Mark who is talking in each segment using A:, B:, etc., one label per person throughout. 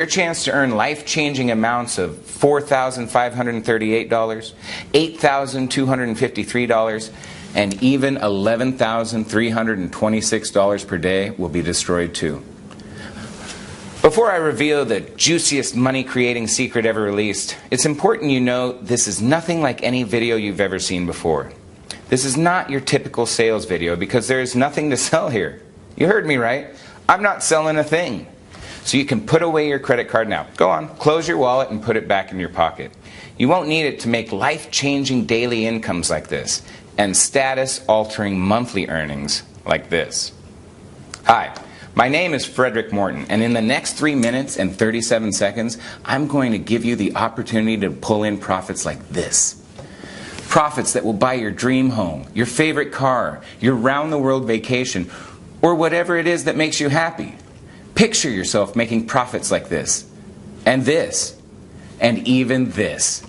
A: Your chance to earn life-changing amounts of $4,538, $8,253, and even $11,326 per day will be destroyed too. Before I reveal the juiciest money-creating secret ever released, it's important you know this is nothing like any video you've ever seen before. This is not your typical sales video because there is nothing to sell here. You heard me right. I'm not selling a thing. So you can put away your credit card now. Go on, close your wallet and put it back in your pocket. You won't need it to make life-changing daily incomes like this and status-altering monthly earnings like this. Hi, my name is Frederick Morton, and in the next 3 minutes and 37 seconds, I'm going to give you the opportunity to pull in profits like this. Profits that will buy your dream home, your favorite car, your round-the-world vacation, or whatever it is that makes you happy. Picture yourself making profits like this, and even this.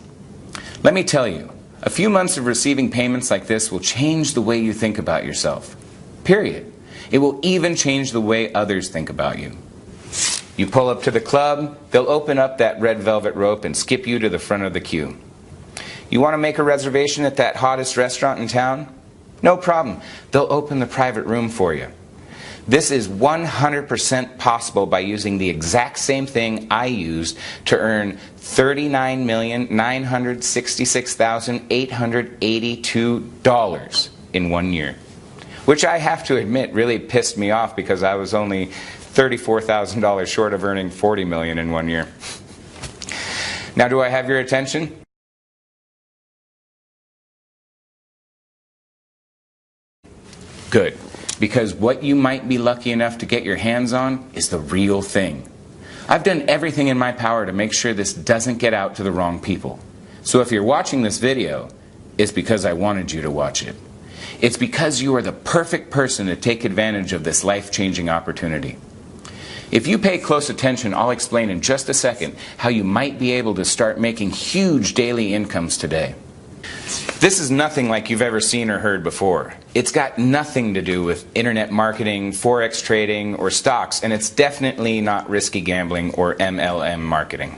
A: Let me tell you, a few months of receiving payments like this will change the way you think about yourself. Period. It will even change the way others think about you. You pull up to the club, they'll open up that red velvet rope and skip you to the front of the queue. You want to make a reservation at that hottest restaurant in town? No problem. They'll open the private room for you. This is 100% possible by using the exact same thing I used to earn $39,966,882 in 1 year. Which I have to admit really pissed me off because I was only $34,000 short of earning $40 million in 1 year. Now, do I have your attention? Good. Because what you might be lucky enough to get your hands on is the real thing. I've done everything in my power to make sure this doesn't get out to the wrong people. So if you're watching this video, it's because I wanted you to watch it. It's because you are the perfect person to take advantage of this life-changing opportunity. If you pay close attention, I'll explain in just a second how you might be able to start making huge daily incomes today. This is nothing like you've ever seen or heard before. It's got nothing to do with internet marketing, forex trading, or stocks, and it's definitely not risky gambling or MLM marketing.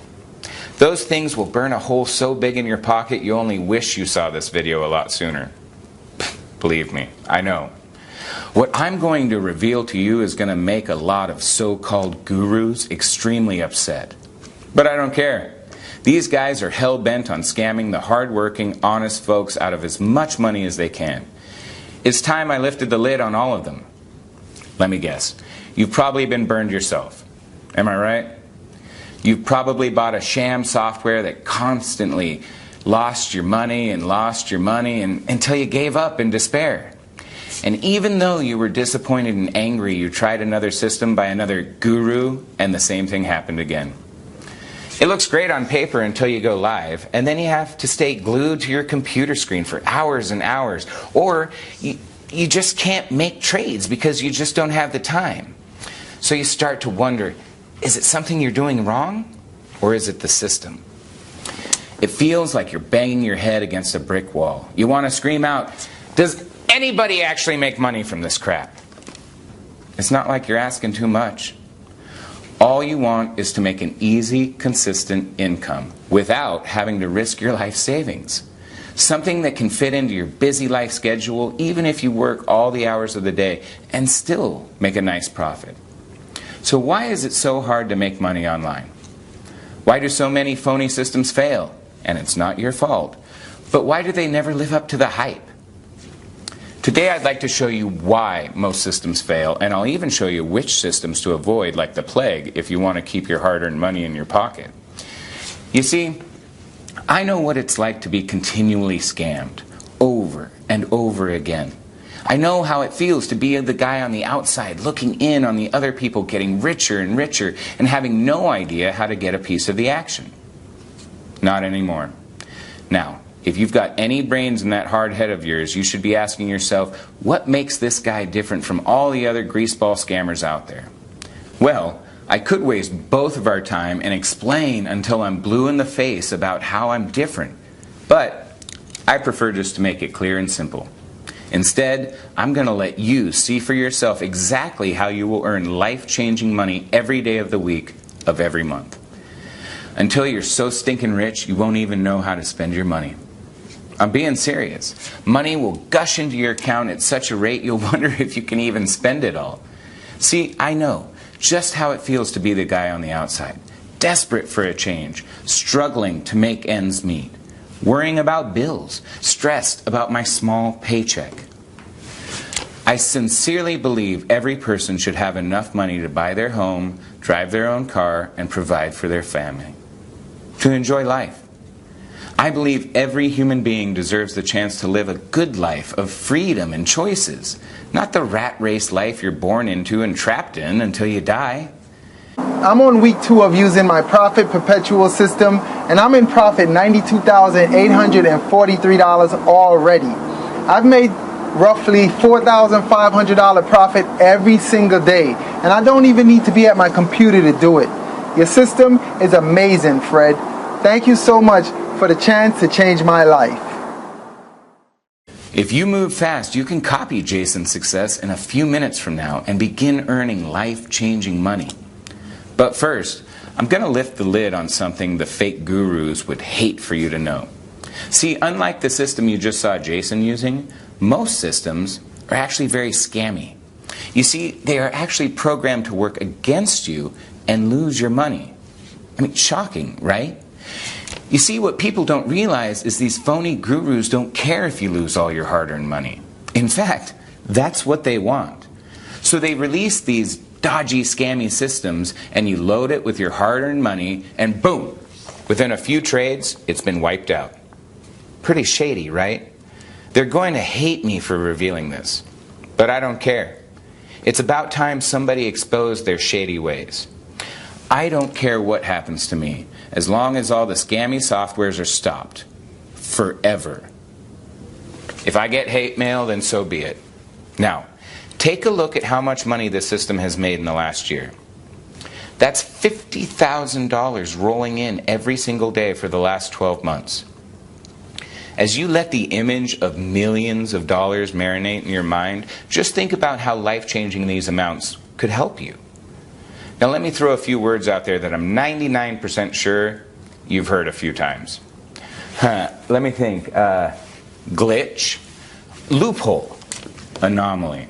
A: Those things will burn a hole so big in your pocket you only wish you saw this video a lot sooner. Believe me, I know. What I'm going to reveal to you is going to make a lot of so-called gurus extremely upset. But I don't care. These guys are hell-bent on scamming the hard-working, honest folks out of as much money as they can. It's time I lifted the lid on all of them. Let me guess. You've probably been burned yourself. Am I right? You've probably bought a sham software that constantly lost your money until you gave up in despair. And even though you were disappointed and angry, you tried another system by another guru, and the same thing happened again. It looks great on paper until you go live, and then you have to stay glued to your computer screen for hours and hours, or you just can't make trades because you just don't have the time. So you start to wonder, is it something you're doing wrong, or is it the system? It feels like you're banging your head against a brick wall. You want to scream out, does anybody actually make money from this crap? It's not like you're asking too much. All you want is to make an easy, consistent income without having to risk your life savings. Something that can fit into your busy life schedule even if you work all the hours of the day and still make a nice profit. So why is it so hard to make money online? Why do so many phony systems fail? And it's not your fault. But why do they never live up to the hype? Today I'd like to show you why most systems fail, and I'll even show you which systems to avoid like the plague if you want to keep your hard-earned money in your pocket. You see, I know what it's like to be continually scammed over and over again. I know how it feels to be the guy on the outside looking in on the other people getting richer and richer and having no idea how to get a piece of the action. Not anymore. Now, if you've got any brains in that hard head of yours, you should be asking yourself, what makes this guy different from all the other greaseball scammers out there? Well, I could waste both of our time and explain until I'm blue in the face about how I'm different. But I prefer just to make it clear and simple. Instead, I'm going to let you see for yourself exactly how you will earn life-changing money every day of the week of every month. until you're so stinking rich you won't even know how to spend your money. I'm being serious. Money will gush into your account at such a rate you'll wonder if you can even spend it all. See, I know just how it feels to be the guy on the outside, desperate for a change, struggling to make ends meet, worrying about bills, stressed about my small paycheck. I sincerely believe every person should have enough money to buy their home, drive their own car, and provide for their family, to enjoy life. I believe every human being deserves the chance to live a good life of freedom and choices, not the rat race life you're born into and trapped in until you die.
B: I'm on week 2 of using my Profit Perpetual system, and I'm in profit $92,843 already. I've made roughly $4,500 profit every single day, and I don't even need to be at my computer to do it. Your system is amazing, Fred. Thank you so much for the chance to change my life.
A: If you move fast, you can copy Jason's success in a few minutes from now and begin earning life-changing money. But first, I'm going to lift the lid on something the fake gurus would hate for you to know. See, unlike the system you just saw Jason using, most systems are actually very scammy. You see, they are actually programmed to work against you and lose your money. I mean, shocking, right? You see, what people don't realize is these phony gurus don't care if you lose all your hard-earned money. In fact, that's what they want. So they release these dodgy, scammy systems, and you load it with your hard-earned money, and boom, within a few trades, it's been wiped out. Pretty shady, right? They're going to hate me for revealing this, but I don't care. It's about time somebody exposed their shady ways. I don't care what happens to me, as long as all the scammy softwares are stopped. Forever. If I get hate mail, then so be it. Now, take a look at how much money this system has made in the last year. That's $50,000 rolling in every single day for the last 12 months. As you let the image of millions of dollars marinate in your mind, just think about how life-changing these amounts could help you. Now let me throw a few words out there that I'm 99% sure you've heard a few times. Let me think. Glitch, loophole, anomaly.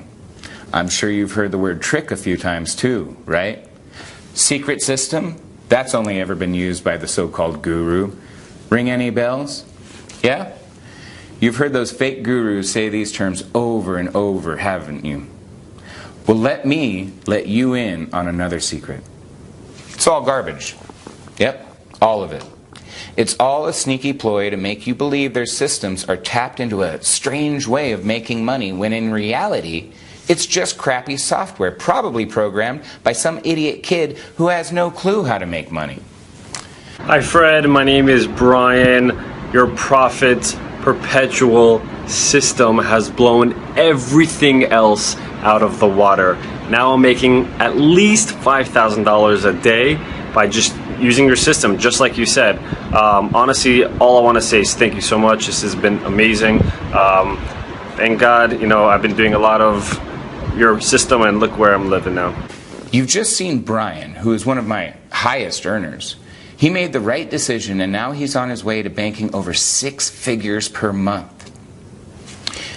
A: I'm sure you've heard the word trick a few times too, right? Secret system, that's only ever been used by the so-called guru. Ring any bells? Yeah? You've heard those fake gurus say these terms over and over, haven't you? Well, let me let you in on another secret. It's all garbage. Yep, all of it. It's all a sneaky ploy to make you believe their systems are tapped into a strange way of making money, when in reality, it's just crappy software, probably programmed by some idiot kid who has no clue how to make money.
C: Hi Fred, my name is Brian. Your Profit Perpetual system has blown everything else out of the water. Now I'm making at least $5,000 a day by just using your system, just like you said. Honestly, all I want to say is thank you so much. This has been amazing. Thank God, I've been doing a lot of your system, and look where I'm living now.
A: You've just seen Brian, who is one of my highest earners. He made the right decision, and now he's on his way to banking over 6 figures per month.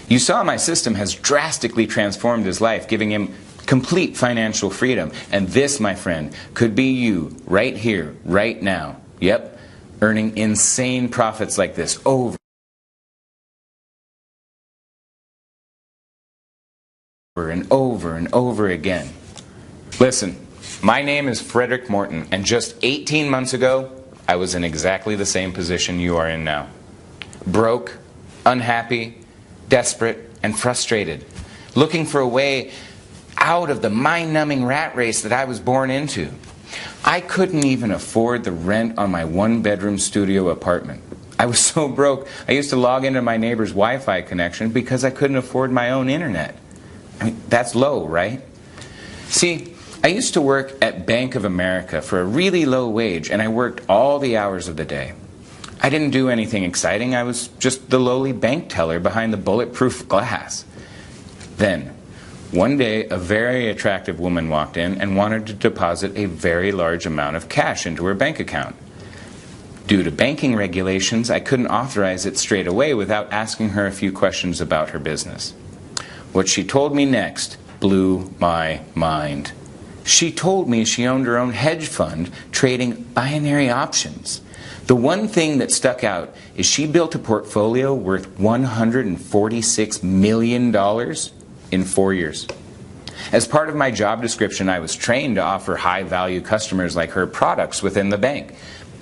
A: You saw my system has drastically transformed his life, giving him complete financial freedom. And this, my friend, could be you right here, right now. Yep, earning insane profits like this over and over and over again. Listen, my name is Frederick Morton, and just 18 months ago, I was in exactly the same position you are in now. Broke, unhappy, desperate, and frustrated, looking for a way out of the mind-numbing rat race that I was born into. I couldn't even afford the rent on my 1-bedroom studio apartment. I was so broke, I used to log into my neighbor's Wi-Fi connection because I couldn't afford my own internet. I mean, that's low, right? See, I used to work at Bank of America for a really low wage, and I worked all the hours of the day. I didn't do anything exciting. I was just the lowly bank teller behind the bulletproof glass. Then, one day, a very attractive woman walked in and wanted to deposit a very large amount of cash into her bank account. Due to banking regulations, I couldn't authorize it straight away without asking her a few questions about her business. What she told me next blew my mind. She told me she owned her own hedge fund trading binary options. The one thing that stuck out is she built a portfolio worth $146 million in 4 years. As part of my job description, I was trained to offer high-value customers like her products within the bank.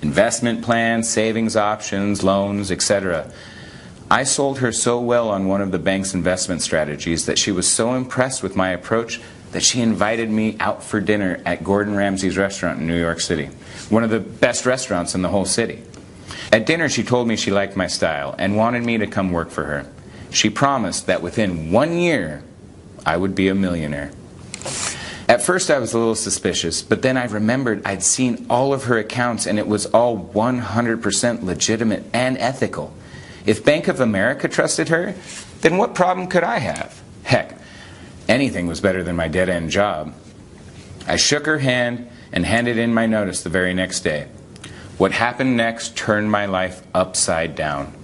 A: Investment plans, savings options, loans, etc. I sold her so well on one of the bank's investment strategies that she was so impressed with my approach that she invited me out for dinner at Gordon Ramsay's restaurant in New York City, one of the best restaurants in the whole city. At dinner, she told me she liked my style and wanted me to come work for her. She promised that within 1 year, I would be a millionaire. At first I was a little suspicious, but then I remembered I'd seen all of her accounts and it was all 100% legitimate and ethical. If Bank of America trusted her, then what problem could I have? Heck, anything was better than my dead-end job. I shook her hand and handed in my notice the very next day. What happened next turned my life upside down.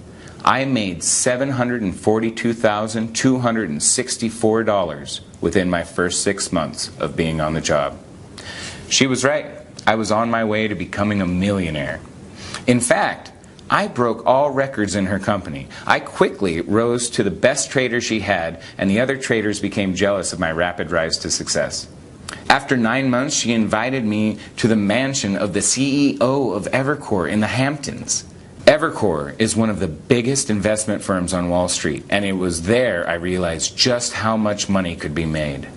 A: I made $742,264 within my first 6 months of being on the job. She was right. I was on my way to becoming a millionaire. In fact, I broke all records in her company. I quickly rose to the best trader she had, and the other traders became jealous of my rapid rise to success. After 9 months, she invited me to the mansion of the CEO of Evercore in the Hamptons. Evercore is one of the biggest investment firms on Wall Street, and it was there I realized just how much money could be made.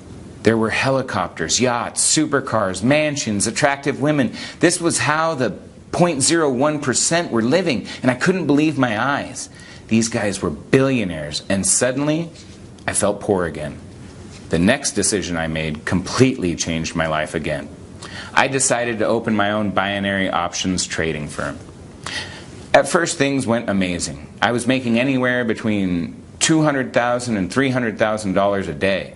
A: There were helicopters, yachts, supercars, mansions, attractive women. This was how the 0.01% were living, and I couldn't believe my eyes. These guys were billionaires, and suddenly I felt poor again. The next decision I made completely changed my life again. I decided to open my own binary options trading firm. At first, things went amazing. I was making anywhere between $200,000 and $300,000 a day.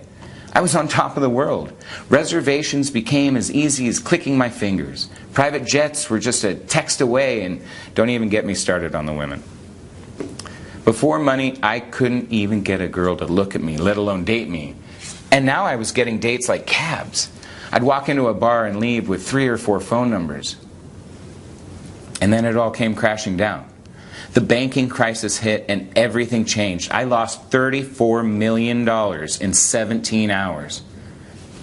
A: I was on top of the world. Reservations became as easy as clicking my fingers. Private jets were just a text away, and don't even get me started on the women. Before money, I couldn't even get a girl to look at me, let alone date me. And now I was getting dates like cabs. I'd walk into a bar and leave with 3 or 4 phone numbers. And then it all came crashing down. The banking crisis hit and everything changed. I lost $34 million in 17 hours.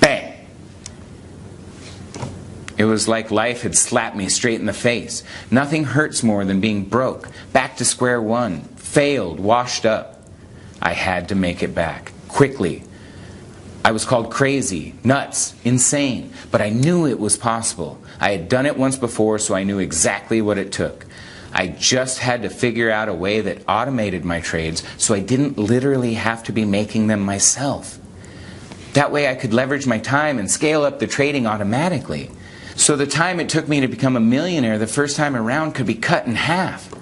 A: Bang! It was like life had slapped me straight in the face. Nothing hurts more than being broke, back to square one, failed, washed up. I had to make it back, quickly. I was called crazy, nuts, insane, but I knew it was possible. I had done it once before, so I knew exactly what it took. I just had to figure out a way that automated my trades so I didn't literally have to be making them myself. That way I could leverage my time and scale up the trading automatically. So the time it took me to become a millionaire the first time around could be cut in half.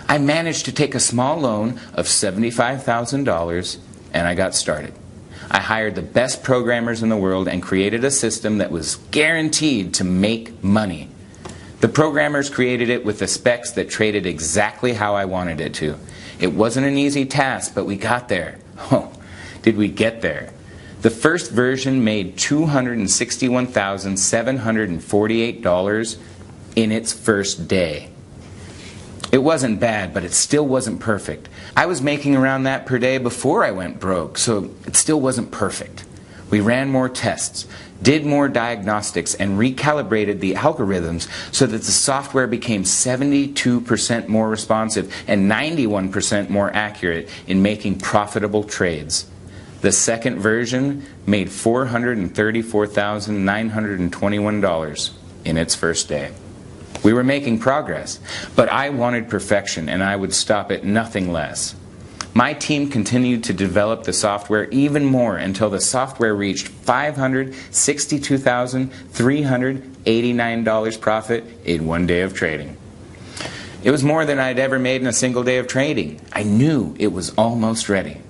A: I managed to take a small loan of $75,000 and I got started. I hired the best programmers in the world and created a system that was guaranteed to make money. The programmers created it with the specs that traded exactly how I wanted it to. It wasn't an easy task, but we got there. Oh, did we get there? The first version made $261,748 in its first day. It wasn't bad, but it still wasn't perfect. I was making around that per day before I went broke, so it still wasn't perfect. We ran more tests, did more diagnostics, and recalibrated the algorithms so that the software became 72% more responsive and 91% more accurate in making profitable trades. The second version made $434,921 in its first day. We were making progress, but I wanted perfection, and I would stop at nothing less. My team continued to develop the software even more until the software reached $562,389 profit in 1 day of trading. It was more than I'd ever made in a single day of trading. I knew it was almost ready.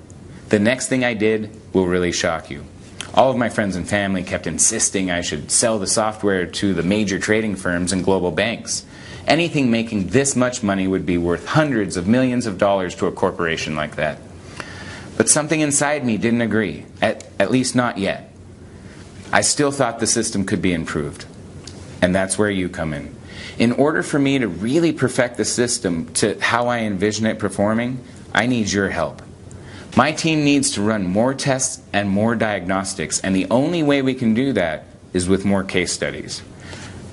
A: The next thing I did will really shock you. All of my friends and family kept insisting I should sell the software to the major trading firms and global banks. Anything making this much money would be worth hundreds of millions of dollars to a corporation like that. But something inside me didn't agree, at least not yet. I still thought the system could be improved. And that's where you come in. In order for me to really perfect the system to how I envision it performing, I need your help. My team needs to run more tests and more diagnostics, and the only way we can do that is with more case studies.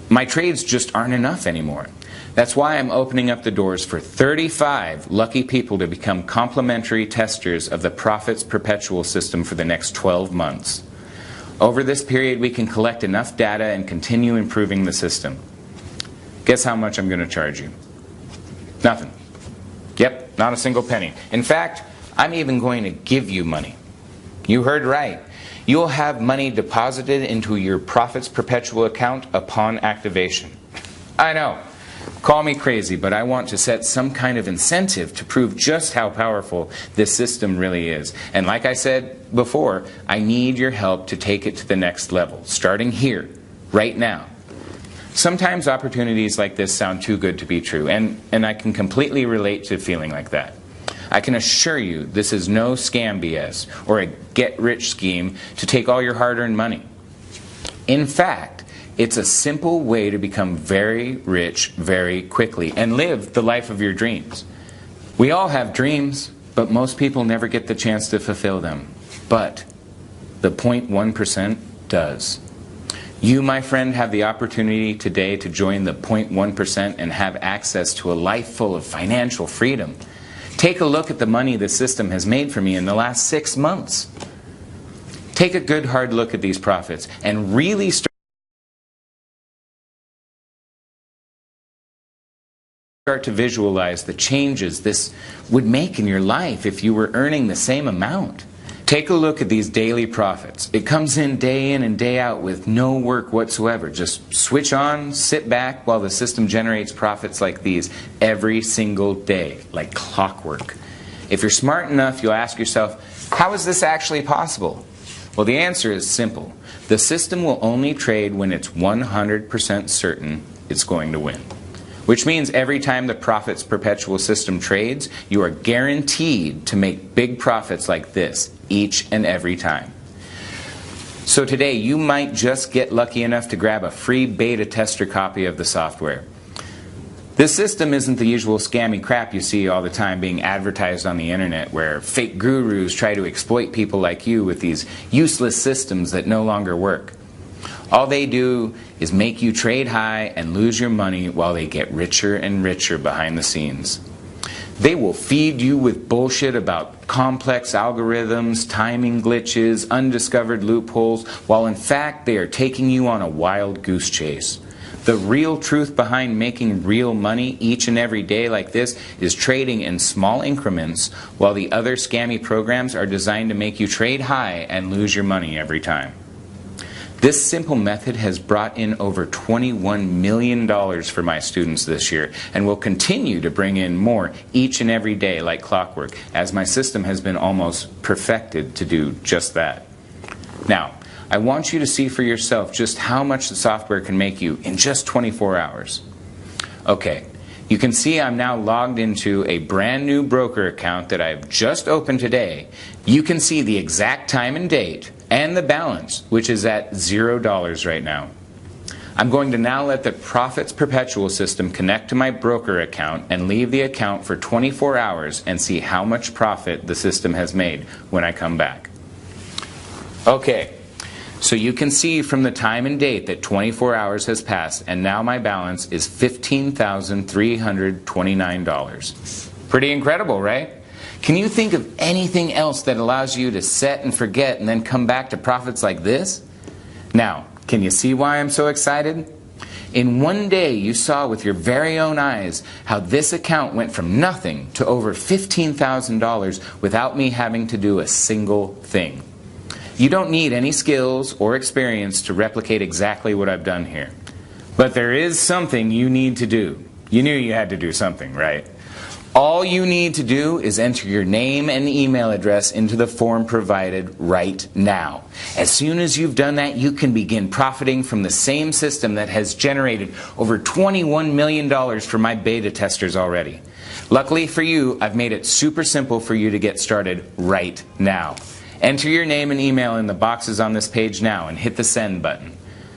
A: My trades just aren't enough anymore. That's why I'm opening up the doors for 35 lucky people to become complimentary testers of the Profits Perpetual system for the next 12 months. Over this period, we can collect enough data and continue improving the system. Guess how much I'm going to charge you? Nothing. Yep, not a single penny. In fact, I'm even going to give you money. You heard right. You'll have money deposited into your Profits Perpetual account upon activation. I know. Call me crazy, but I want to set some kind of incentive to prove just how powerful this system really is. And like I said before, I need your help to take it to the next level, starting here, right now. Sometimes opportunities like this sound too good to be true, and I can completely relate to feeling like that. I can assure you this is no scam BS or a get-rich scheme to take all your hard-earned money. In fact, it's a simple way to become very rich very quickly and live the life of your dreams. We all have dreams, but most people never get the chance to fulfill them. But the 0.1% does. You, my friend, have the opportunity today to join the 0.1% and have access to a life full of financial freedom. Take a look at the money the system has made for me in the last 6 months. Take a good hard look at these profits and really start to visualize the changes this would make in your life if you were earning the same amount. Take a look at these daily profits. It comes in and day out with no work whatsoever. Just switch on, sit back while the system generates profits like these every single day, like clockwork. If you're smart enough, you'll ask yourself, how is this actually possible? Well, the answer is simple. The system will only trade when it's 100% certain it's going to win. Which means every time the Profits Perpetual system trades, you are guaranteed to make big profits like this each and every time. So today, you might just get lucky enough to grab a free beta tester copy of the software. This system isn't the usual scammy crap you see all the time being advertised on the internet, where fake gurus try to exploit people like you with these useless systems that no longer work. All they do is make you trade high and lose your money while they get richer and richer behind the scenes. They will feed you with bullshit about complex algorithms, timing glitches, undiscovered loopholes, while in fact they are taking you on a wild goose chase. The real truth behind making real money each and every day like this is trading in small increments, while the other scammy programs are designed to make you trade high and lose your money every time. This simple method has brought in over $21 million for my students this year and will continue to bring in more each and every day like clockwork, as my system has been almost perfected to do just that. Now, I want you to see for yourself just how much the software can make you in just 24 hours. Okay, you can see I'm now logged into a brand new broker account that I've just opened today. You can see the exact time and date and the balance, which is at $0 right now. I'm going to now let the Profits Perpetual system connect to my broker account and leave the account for 24 hours and see how much profit the system has made when I come back. Okay, so you can see from the time and date that 24 hours has passed, and now my balance is $15,329. Pretty incredible, right? Can you think of anything else that allows you to set and forget and then come back to profits like this? Now, can you see why I'm so excited? In one day, you saw with your very own eyes how this account went from nothing to over $15,000 without me having to do a single thing. You don't need any skills or experience to replicate exactly what I've done here. But there is something you need to do. You knew you had to do something, right? All you need to do is enter your name and email address into the form provided right now. As soon as you've done that, you can begin profiting from the same system that has generated over $21 million for my beta testers already. Luckily for you, I've made it super simple for you to get started right now. Enter your name and email in the boxes on this page now and hit the send button.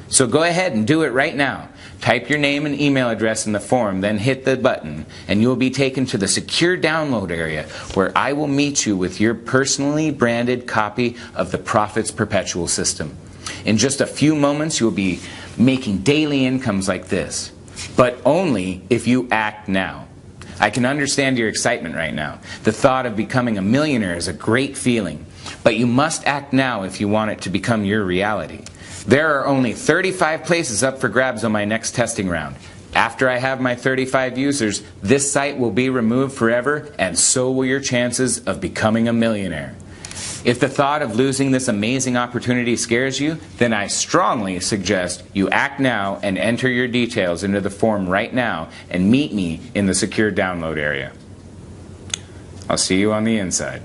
A: So go ahead and do it right now. Type your name and email address in the form, then hit the button, and you will be taken to the secure download area where I will meet you with your personally branded copy of the Profits Perpetual system. In just a few moments, you will be making daily incomes like this, but only if you act now. I can understand your excitement right now. The thought of becoming a millionaire is a great feeling, but you must act now if you want it to become your reality. There are only 35 places up for grabs on my next testing round. After I have my 35 users, this site will be removed forever, and so will your chances of becoming a millionaire. If the thought of losing this amazing opportunity scares you, then I strongly suggest you act now and enter your details into the form right now and meet me in the secure download area. I'll see you on the inside.